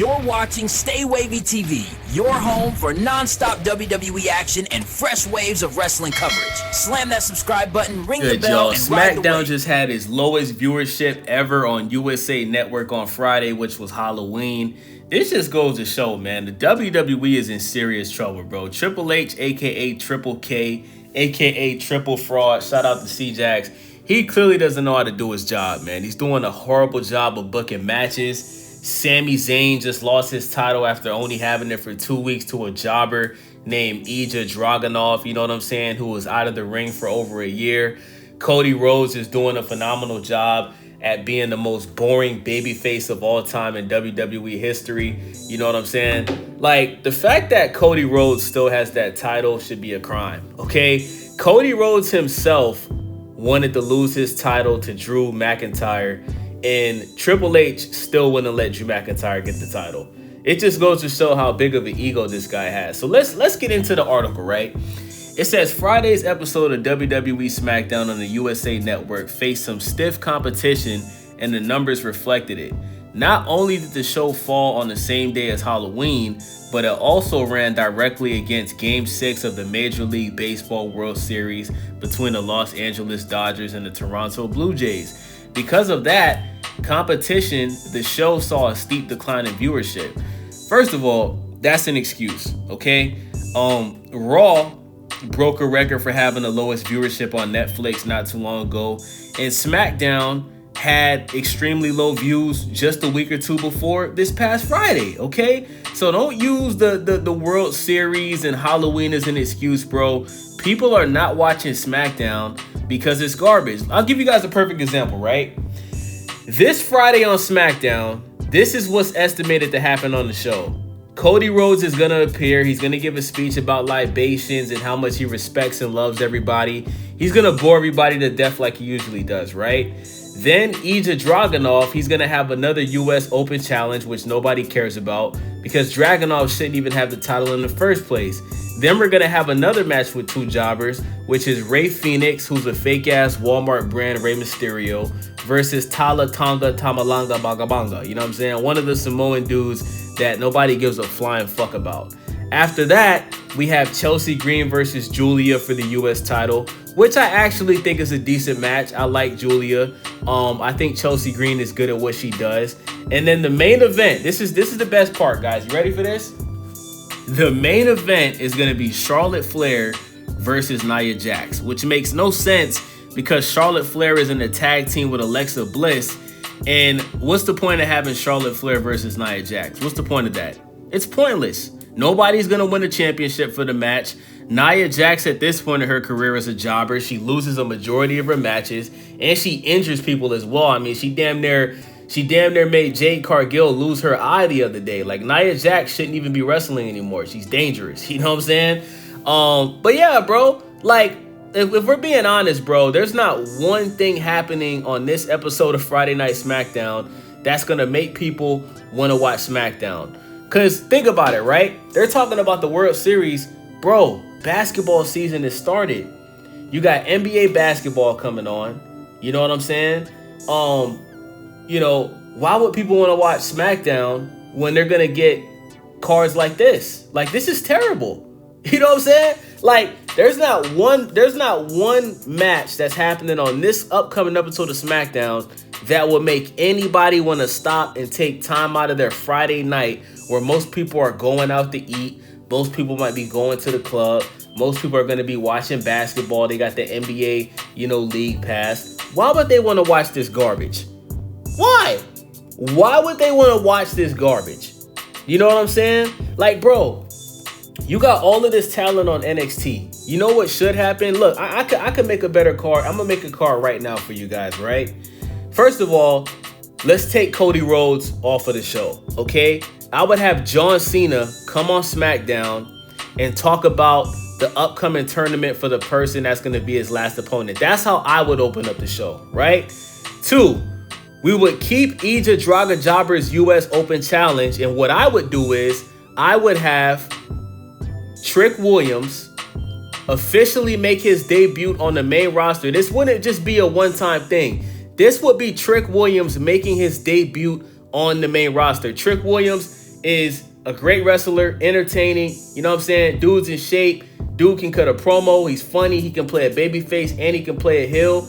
You're watching Stay Wavy TV, your home for non-stop WWE action and fresh waves of wrestling coverage. Slam that subscribe button, ring the bell, and ride the SmackDown wave. just had its lowest viewership ever on USA Network on Friday, which was Halloween. This just goes to show, man, the WWE is in serious trouble, bro. Triple H, a.k.a. Triple K, a.k.a. Triple Fraud, shout out to C-Jax. He clearly doesn't know how to do his job, man. He's doing a horrible job of booking matches. Sami Zayn just lost his title after only having it for 2 weeks to a jobber named Ilja Dragunov, you know what I'm saying, who was out of the ring for over a year. Cody Rhodes is doing a phenomenal job at being the most boring babyface of all time in WWE history. You know what I'm saying? Like, the fact that Cody Rhodes still has that title should be a crime, okay? Cody Rhodes himself wanted to lose his title to Drew McIntyre, and Triple H still wouldn't let Drew McIntyre get the title. It just goes to show how big of an ego this guy has. So let's get into the article, right? It says Friday's episode of WWE SmackDown on the USA Network faced some stiff competition, and the numbers reflected it. Not only did the show fall on the same day as Halloween, but it also ran directly against Game 6 of the Major League Baseball World Series between the Los Angeles Dodgers and the Toronto Blue Jays. Because of that competition, the show saw a steep decline in viewership. First of all, that's an excuse, okay? Raw broke a record for having the lowest viewership on Netflix not too long ago, and SmackDown had extremely low views just a week or two before this past Friday, okay? So don't use the World Series and Halloween as an excuse, bro. People are not watching SmackDown because it's garbage. I'll give you guys a perfect example, right? This Friday on SmackDown, this is what's estimated to happen on the show. Cody Rhodes is going to appear. He's going to give a speech about libations and how much he respects and loves everybody. He's going to bore everybody to death like he usually does, right? Then Ilja Dragunov, he's going to have another US Open challenge, which nobody cares about because Dragunov shouldn't even have the title in the first place. Then we're going to have another match with two jobbers, which is Rey Fenix, who's a fake-ass Walmart brand Rey Mysterio, versus Tala Tonga Tamalanga Bagabanga. You know what I'm saying? One of the Samoan dudes that nobody gives a flying fuck about. After that, we have Chelsea Green versus Julia for the US title, which I actually think is a decent match. I like Julia. I think Chelsea Green is good at what she does. And then the main event, this is the best part, guys. You ready for this? The main event is going to be Charlotte Flair versus Nia Jax, which makes no sense because Charlotte Flair is in a tag team with Alexa Bliss. And what's the point of having Charlotte Flair versus Nia Jax? What's the point of that? It's pointless. Nobody's going to win a championship for the match. Nia Jax at this point in her career is a jobber. She loses a majority of her matches and she injures people as well. I mean, she damn near made Jade Cargill lose her eye the other day. Like, Nia Jax shouldn't even be wrestling anymore. She's dangerous. You know what I'm saying? But yeah, bro, like, if we're being honest, bro, there's not one thing happening on this episode of Friday Night SmackDown that's going to make people want to watch SmackDown. Because think about it, right? They're talking about the World Series. Bro, basketball season has started. You got NBA basketball coming on. You know what I'm saying? You know, why would people want to watch SmackDown when they're going to get cards like this? Like, this is terrible. You know what I'm saying? Like, there's not one match that's happening on this upcoming episode of SmackDown that will make anybody want to stop and take time out of their Friday night where most people are going out to eat. Most people might be going to the club. Most people are going to be watching basketball. They got the NBA, league pass. Why would they want to watch this garbage? Why? Why would they want to watch this garbage? You know what I'm saying? Like, bro, you got all of this talent on NXT. You know what should happen? Look, I could make a better card. I'm going to make a card right now for you guys, right? First of all, let's take Cody Rhodes off of the show, okay? I would have John Cena come on SmackDown and talk about the upcoming tournament for the person that's going to be his last opponent. That's how I would open up the show, right? 2, we would keep Ilja Dragunjobber's US Open Challenge, and what I would do is I would have Trick Williams officially make his debut on the main roster. This wouldn't just be a one-time thing. This would be Trick Williams making his debut on the main roster. Trick Williams is a great wrestler, entertaining. You know what I'm saying? Dude's in shape. Dude can cut a promo. He's funny. He can play a babyface and he can play a heel.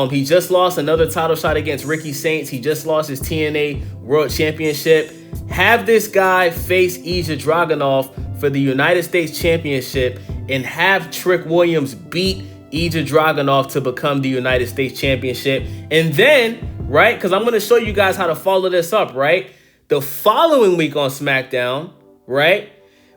He just lost another title shot against Ricky Saints. He just lost his TNA World Championship. Have this guy face Ilja Dragunov for the United States Championship and have Trick Williams beat Ilja Dragunov to become the United States Championship. And then, right, because I'm going to show you guys how to follow this up, right? The following week on SmackDown, right,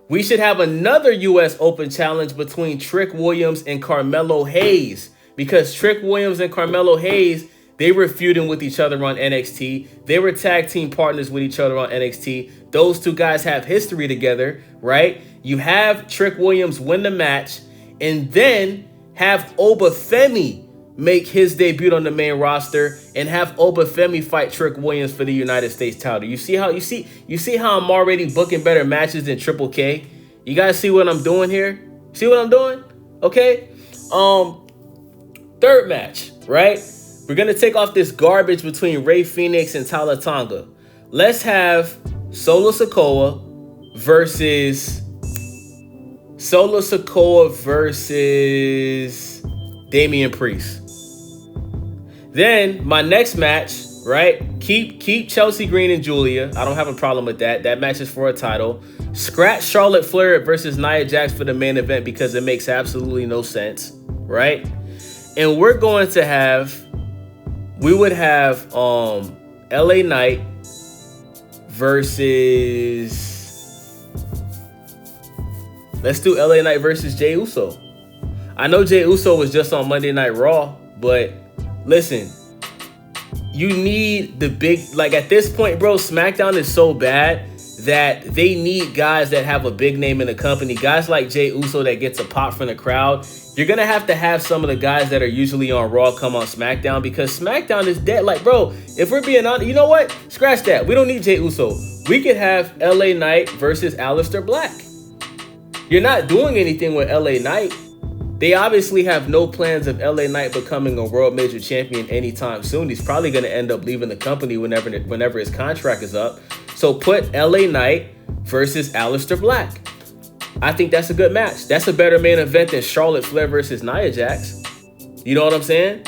we should have another U.S. Open challenge between Trick Williams and Carmelo Hayes. Because Trick Williams and Carmelo Hayes, they were feuding with each other on NXT. They were tag team partners with each other on NXT. Those two guys have history together, right? You have Trick Williams win the match and then have Obafemi make his debut on the main roster and have Obafemi fight Trick Williams for the United States title. You see how I'm already booking better matches than Triple K? You guys see what I'm doing here? See what I'm doing? Okay. Third match, right? We're going to take off this garbage between Rey Fenix and Tala Tonga. Let's have Solo Sikoa versus Damian Priest. Then my next match, right? Keep Chelsea Green and Julia. I don't have a problem with that. That match is for a title. Scratch Charlotte Flair versus Nia Jax for the main event because it makes absolutely no sense, right? And we would have LA Knight versus, let's do LA Knight versus Jey Uso. I know Jey Uso was just on Monday Night Raw, but listen, you need the big, like at this point, bro, SmackDown is so bad that they need guys that have a big name in the company. Guys like Jey Uso that gets a pop from the crowd. You're going to have some of the guys that are usually on Raw come on SmackDown because SmackDown is dead. Like, bro, if we're being honest, you know what? Scratch that. We don't need Jey Uso. We could have LA Knight versus Aleister Black. You're not doing anything with LA Knight. They obviously have no plans of LA Knight becoming a world major champion anytime soon. He's probably going to end up leaving the company whenever his contract is up. So put LA Knight versus Aleister Black. I think that's a good match. That's a better main event than Charlotte Flair versus Nia Jax. You know what I'm saying?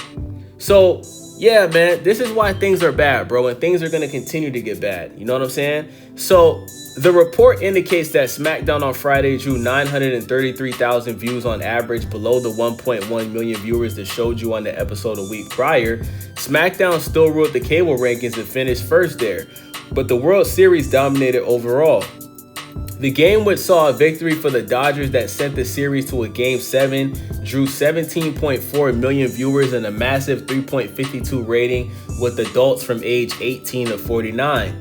So, yeah, man, this is why things are bad, bro, and things are going to continue to get bad. You know what I'm saying? So, the report indicates that SmackDown on Friday drew 933,000 views on average, below the 1.1 million viewers that showed you on the episode a week prior. SmackDown still ruled the cable rankings and finished first there, but the World Series dominated overall. The game, which saw a victory for the Dodgers that sent the series to a Game 7, drew 17.4 million viewers and a massive 3.52 rating with adults from age 18 to 49.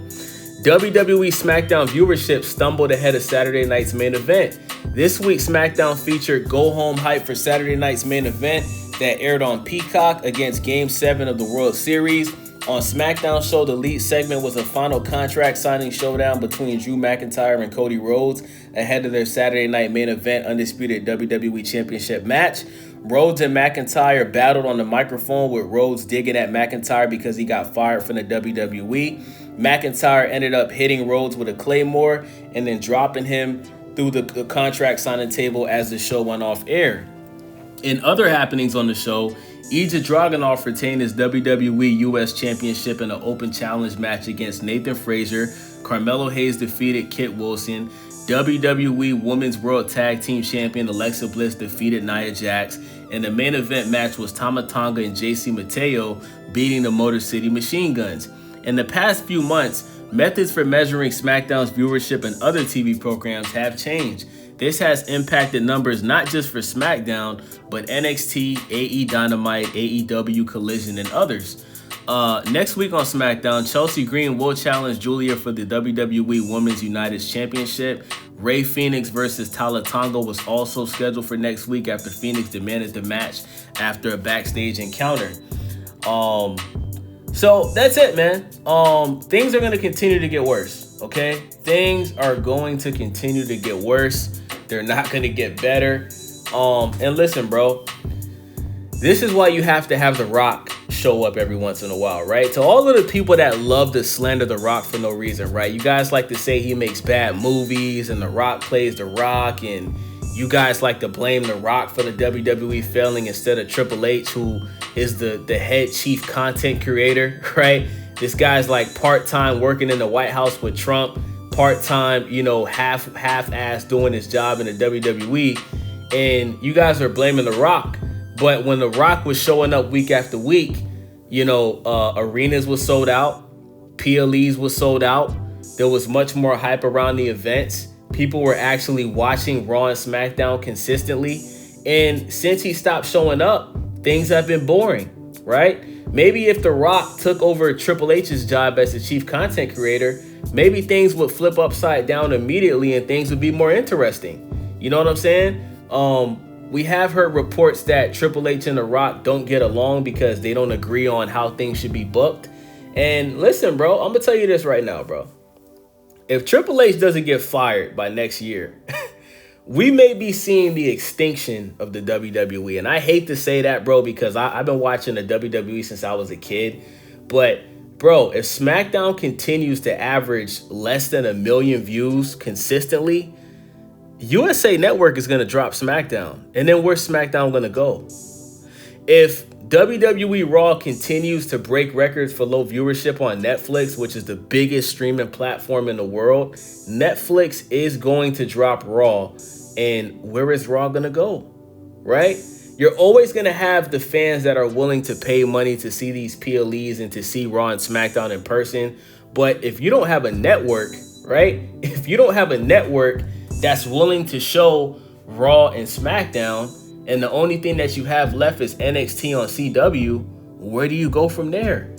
WWE SmackDown viewership stumbled ahead of Saturday night's main event. This week's SmackDown featured Go Home Hype for Saturday night's main event that aired on Peacock against Game 7 of the World Series. On SmackDown show, the lead segment was a final contract signing showdown between Drew McIntyre and Cody Rhodes ahead of their Saturday night main event undisputed WWE Championship match. Rhodes and McIntyre battled on the microphone, with Rhodes digging at McIntyre because he got fired from the WWE. McIntyre ended up hitting Rhodes with a Claymore and then dropping him through the contract signing table as the show went off air. In other happenings on the show, Ilja Dragunov retained his WWE US Championship in an open challenge match against Nathan Frazier. Carmelo Hayes defeated Kit Wilson. WWE Women's World Tag Team Champion Alexa Bliss defeated Nia Jax. And the main event match was Tama Tonga and JC Mateo beating the Motor City Machine Guns. In the past few months, methods for measuring SmackDown's viewership and other TV programs have changed. This has impacted numbers not just for SmackDown, but NXT, AE Dynamite, AEW Collision, and others. Next week on SmackDown, Chelsea Green will challenge Julia for the WWE Women's United Championship. Rey Fenix versus Tala Tonga was also scheduled for next week after Fenix demanded the match after a backstage encounter. So that's it, man. Things are going to continue to get worse, okay? Things are going to continue to get worse. They're not going to get better. And listen, bro, this is why you have to have The Rock show up every once in a while, right? To all of the people that love to slander The Rock for no reason, right? You guys like to say he makes bad movies and The Rock plays The Rock, and you guys like to blame The Rock for the WWE failing instead of Triple H, who is the head chief content creator, right? This guy's like part-time working in the White House with Trump, part-time, half-ass doing his job in the WWE, and you guys are blaming The Rock. But when The Rock was showing up week after week, arenas was sold out, PLEs was sold out, there was much more hype around the events. People were actually watching Raw and SmackDown consistently. And since he stopped showing up, things have been boring, right? Maybe if The Rock took over Triple H's job as the chief content creator, maybe things would flip upside down immediately and things would be more interesting. You know what I'm saying? We have heard reports that Triple H and The Rock don't get along because they don't agree on how things should be booked. And listen, bro, I'm going to tell you this right now, bro. If Triple H doesn't get fired by next year, we may be seeing the extinction of the WWE. And I hate to say that, bro, because I've been watching the WWE since I was a kid. But, bro, if SmackDown continues to average less than 1 million views consistently, USA Network is going to drop SmackDown. And then where's SmackDown going to go? If WWE Raw continues to break records for low viewership on Netflix, which is the biggest streaming platform in the world, Netflix is going to drop Raw. And where is Raw going to go? Right? You're always going to have the fans that are willing to pay money to see these PLEs and to see Raw and SmackDown in person. But if you don't have a network, right? If you don't have a network that's willing to show Raw and SmackDown, and the only thing that you have left is NXT on CW, where do you go from there?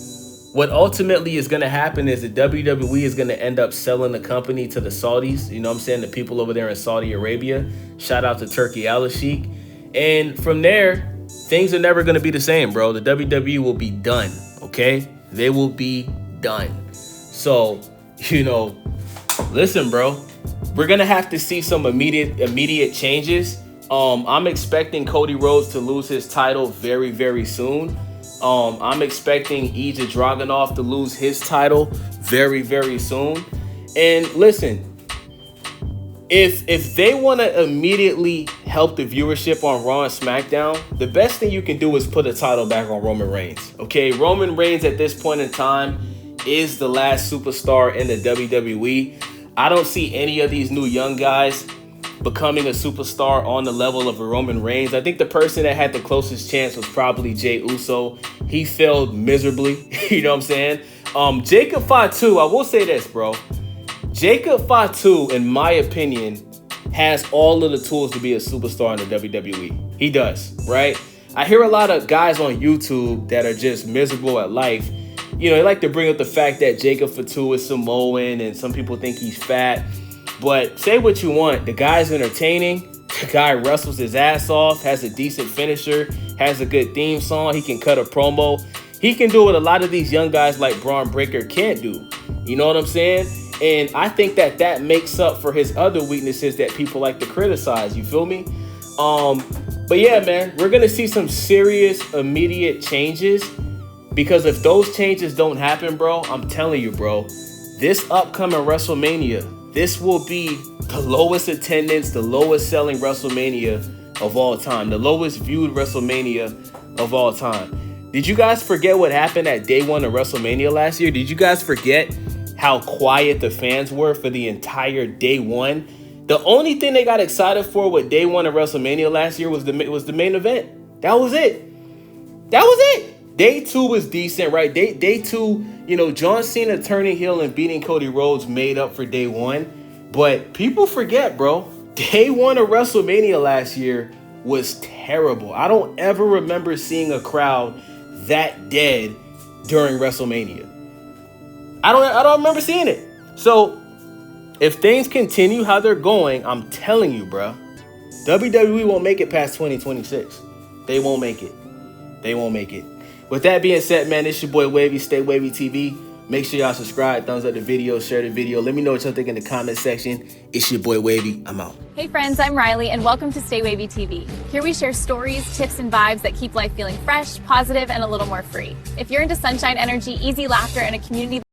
What ultimately is going to happen is the WWE is going to end up selling the company to the Saudis. You know what I'm saying? The people over there in Saudi Arabia. Shout out to Turkey Al-Sheikh. And from there, things are never going to be the same, bro. The WWE will be done, okay? They will be done. So, listen, bro. We're going to have to see some immediate changes. I'm expecting Cody Rhodes to lose his title very, very soon. I'm expecting Ilja Dragunov to lose his title very, very soon. And listen, if they want to immediately help the viewership on Raw and SmackDown, the best thing you can do is put a title back on Roman Reigns. Okay, Roman Reigns at this point in time is the last superstar in the WWE. I don't see any of these new young guys becoming a superstar on the level of a Roman Reigns. I think the person that had the closest chance was probably Jey Uso. He failed miserably. You know what I'm saying? Jacob Fatu, I will say this, bro. Jacob Fatu, in my opinion, has all of the tools to be a superstar in the WWE. He does, right? I hear a lot of guys on YouTube that are just miserable at life. They like to bring up the fact that Jacob Fatu is Samoan and some people think he's fat. But say what you want, the guy's entertaining, the guy wrestles his ass off, has a decent finisher, has a good theme song, he can cut a promo. He can do what a lot of these young guys like Braun Breaker can't do. You know what I'm saying? And I think that makes up for his other weaknesses that people like to criticize, you feel me? But yeah, man, we're going to see some serious immediate changes, because if those changes don't happen, bro, I'm telling you, bro, this upcoming WrestleMania, this will be the lowest attendance, the lowest selling WrestleMania of all time, the lowest viewed WrestleMania of all time. Did you guys forget what happened at day one of WrestleMania last year? Did you guys forget how quiet the fans were for the entire day one? The only thing they got excited for with day one of WrestleMania last year was the main event. That was it. Day two was decent, right? Day two, John Cena turning heel and beating Cody Rhodes made up for day one. But people forget, bro. Day one of WrestleMania last year was terrible. I don't ever remember seeing a crowd that dead during WrestleMania. I don't remember seeing it. So if things continue how they're going, I'm telling you, bro, WWE won't make it past 2026. They won't make it. With that being said, man, it's your boy Wavy, Stay Wavy TV. Make sure y'all subscribe, thumbs up the video, share the video. Let me know what y'all think in the comment section. It's your boy Wavy. I'm out. Hey friends, I'm Riley and welcome to Stay Wavy TV. Here we share stories, tips, and vibes that keep life feeling fresh, positive, and a little more free. If you're into sunshine energy, easy laughter, and a community